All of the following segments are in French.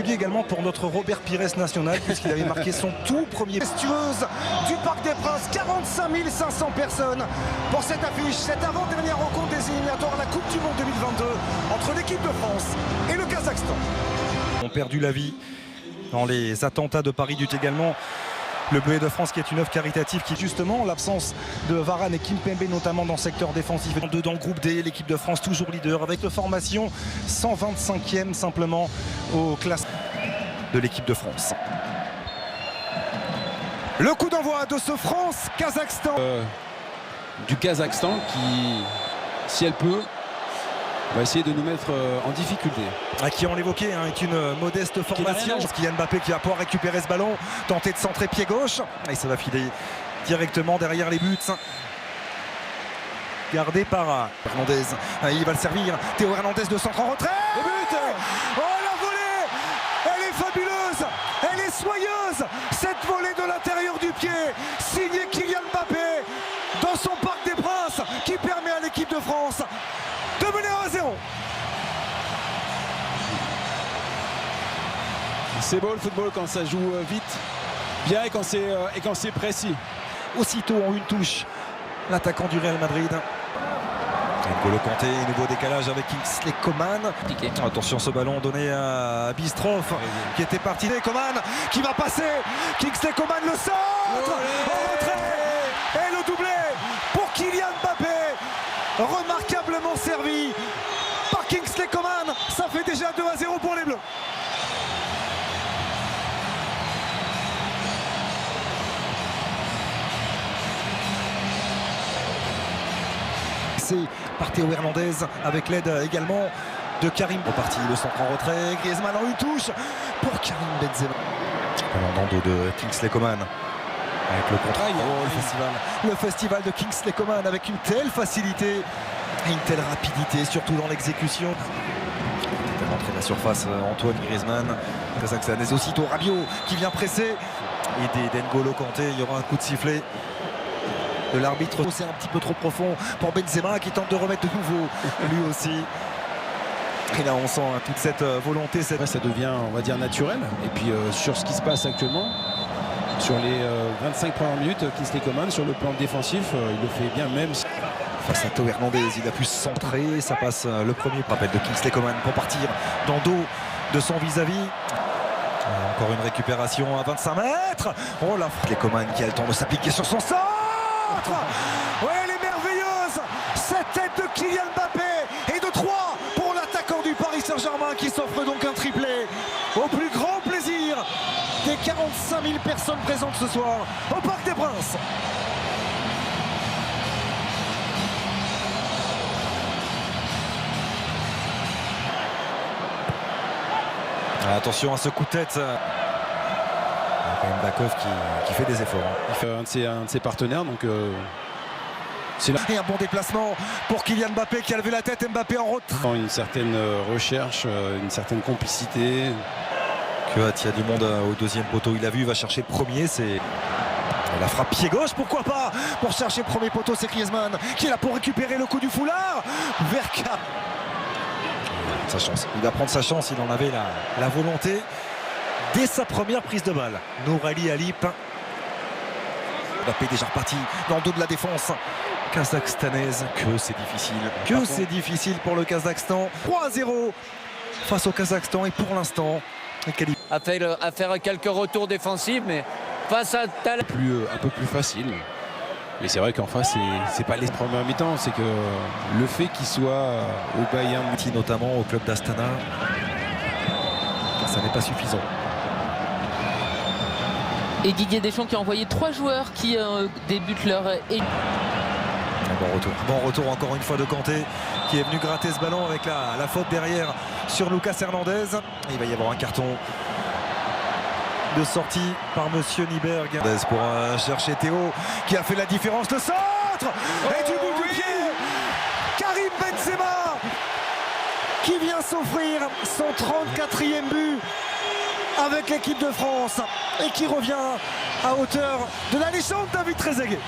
particulier également pour notre Robert Pires national, puisqu'il avait marqué son tout premier. Majestueuse du Parc des Princes, 45 500 personnes pour cette affiche, cette avant-dernière rencontre des éliminatoires à la Coupe du Monde 2022 entre l'équipe de France et le Kazakhstan. Ont perdu la vie dans les attentats de Paris, dut également le Bleuet de France, qui est une œuvre caritative qui, justement, l'absence de Varane et Kimpembe, notamment dans le secteur défensif. Deux dans le groupe D, l'équipe de France toujours leader avec une formation 125e simplement au classement de l'équipe de France. Le coup d'envoi de ce France-Kazakhstan. Du Kazakhstan qui, si elle peut, va essayer de nous mettre en difficulté. Qui, on l'évoquait, est une modeste formation. Kylian Mbappé qui va pouvoir récupérer ce ballon, tenter de centrer pied gauche. Et ça va filer directement derrière les buts. Gardé par Hernandez. Il va le servir. Théo Hernandez de centre en retrait. Le but. Oh, la volée. Elle est fabuleuse. Elle est soyeuse. Cette volée de l'intérieur du pied, signée Kylian Mbappé dans son Parc des Princes, qui permet à l'équipe de France de mener 1-0. C'est beau le football quand ça joue vite, bien et quand c'est précis. Aussitôt en une touche, l'attaquant du Real Madrid. N'Golo Kanté, nouveau décalage avec Kingsley Coman. Attention, ce ballon donné à Bistroff qui était parti. Coman qui va passer. Kingsley Coman le centre en retrait. Et le doublé pour Kylian Mbappé. Remarquablement servi par Kingsley Coman. Ça fait déjà 2-0 pour les Bleus. Par Théo Hernandez avec l'aide également de Karim. Reparti, le centre en retrait. Griezmann en une touche pour Karim Benzema. Dans le dos de Kingsley Coman avec le contrat. Le festival de Kingsley Coman avec une telle facilité et une telle rapidité, surtout dans l'exécution. L'entrée de la surface, Antoine Griezmann. Kazakhstanais, aussitôt Rabiot qui vient presser. Et d'N'Golo Kanté, il y aura un coup de sifflet de l'arbitre. C'est un petit peu trop profond pour Benzema qui tente de remettre de nouveau lui aussi. Et là on sent toute cette volonté. Ça devient, on va dire, naturel. Et puis sur ce qui se passe actuellement, sur les 25 premières minutes, Kingsley Coman sur le plan défensif, il le fait bien, même si... Face à Théo Hernandez, il a pu se centrer. Ça passe le premier rappel de Kingsley Coman pour partir dans le dos de son vis-à-vis. Encore une récupération à 25 mètres. Oh la Kingsley Coman qui a le temps de s'appliquer sur son centre. Ouais, elle est merveilleuse, cette tête de Kylian Mbappé, et de 3 pour l'attaquant du Paris Saint-Germain qui s'offre donc un triplé au plus grand plaisir des 45 000 personnes présentes ce soir au Parc des Princes. Attention à ce coup de tête. Quand même Bakov qui fait des efforts. Il fait un de ses partenaires, donc c'est là. Et un bon déplacement pour Kylian Mbappé qui a levé la tête. Mbappé en retrait. Une certaine recherche, une certaine complicité. Il y a du monde au deuxième poteau. Il a vu, il va chercher le premier. C'est la frappe pied gauche, pourquoi pas. Pour chercher le premier poteau, c'est Griezmann qui est là pour récupérer le coup du foulard. Verka. Sa chance. Il va prendre sa chance. Il en avait la volonté. Dès sa première prise de balle, Nourali Alip. Mbappé déjà reparti dans le dos de la défense kazakhstanaise. Que c'est difficile. C'est difficile pour le Kazakhstan. 3-0 face au Kazakhstan et pour l'instant, à faire quelques retours défensifs, mais face à Tal. Un peu plus facile. Mais c'est vrai qu'en face, c'est pas les premières mi-temps, c'est que le fait qu'il soit au Bayern, notamment au club d'Astana, ça n'est pas suffisant. Et Didier Deschamps qui a envoyé 3 joueurs qui débutent leur... Bon retour encore une fois de Kanté qui est venu gratter ce ballon avec la faute derrière sur Lucas Hernandez. Il va y avoir un carton de sortie par Monsieur Nyberg. Pour chercher Théo qui a fait la différence. Le centre et du bout du pied Karim Benzema qui vient s'offrir son 34e but avec l'équipe de France et qui revient à hauteur de la légende David Trezeguet.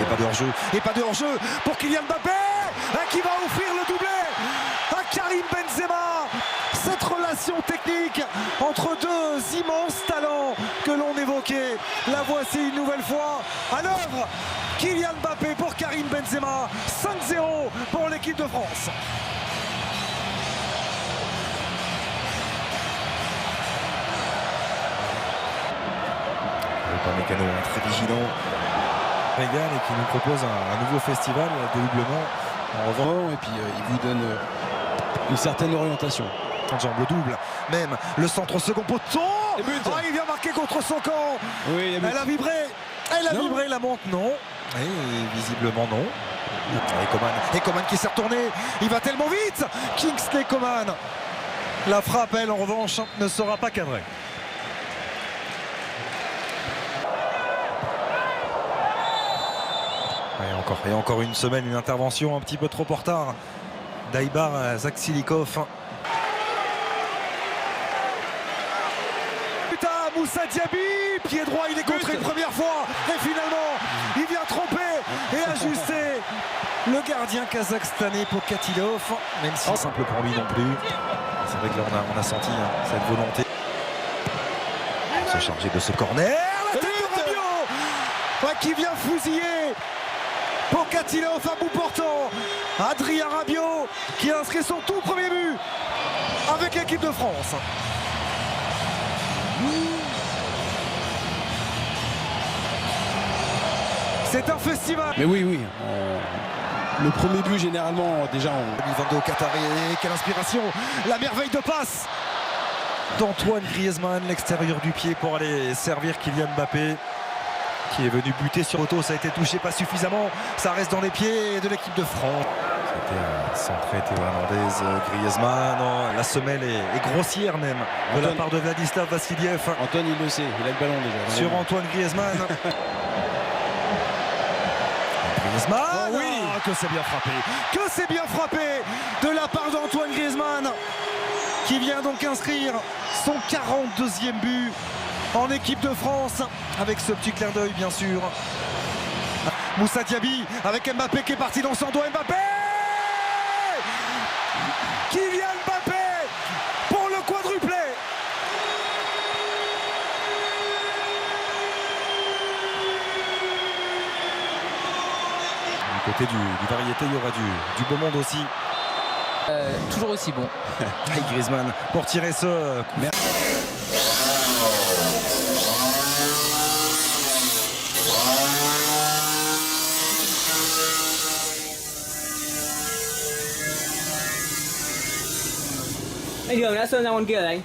Et pas de hors-jeu. Et pas de hors-jeu pour Kylian Mbappé qui va offrir le doublé à Karim Benzema. Cette relation technique entre deux immenses talents que l'on évoquait, la voici une nouvelle fois à l'œuvre. Kylian Mbappé pour Karim Benzema, 5-0 pour l'équipe de France. Mécano très vigilant, régale et qui nous propose un nouveau festival de doublement. En revanche, et puis il vous donne une certaine orientation. En jambe le double, même le centre au second poteau. Il vient marquer contre son camp. Oui, elle a vibré, la montre non. Et visiblement non. Et Coman qui s'est retourné. Il va tellement vite. Kingsley Coman. La frappe, elle, en revanche, ne sera pas cadrée. Et encore une semaine, une intervention un petit peu trop en retard d'Aïbar Zaksilikov. Putain, Moussa Diaby, pied droit, il est contré une première fois. Et finalement, il vient tromper et ajuster le gardien kazakhstanais Pokatilov. Même si c'est simple pour lui non plus. C'est vrai que là, on a senti cette volonté de se charger de ce corner. La tête de Rabiot qui vient fusiller Pokatilov à bout portant. Adrien Rabiot qui a inscrit son tout premier but avec l'équipe de France. C'est un festival. Mais oui. Le premier but généralement déjà en 2022 au Qatar. Et quelle inspiration. La merveille de passe d'Antoine Griezmann, l'extérieur du pied pour aller servir Kylian Mbappé, qui est venu buter sur auto. Ça a été touché pas suffisamment, ça reste dans les pieds de l'équipe de France. C'était centré Théo Hernandez, Griezmann. Non, la semelle est grossière même de la part de Vladislav Vassiliev. Antoine il le sait, il a le ballon déjà sur Antoine Griezmann. Griezmann, oui, que c'est bien frappé de la part d'Antoine Griezmann, qui vient donc inscrire son 42e but en équipe de France, avec ce petit clin d'œil bien sûr. Moussa Diaby avec Mbappé qui est parti dans son dos. Mbappé, Kylian Mbappé pour le quadruplé. Du côté du variété, il y aura du beau monde aussi. Toujours aussi bon. Et Griezmann pour tirer ce coup. Anh Đường đã sơn ra con kia rồi anh.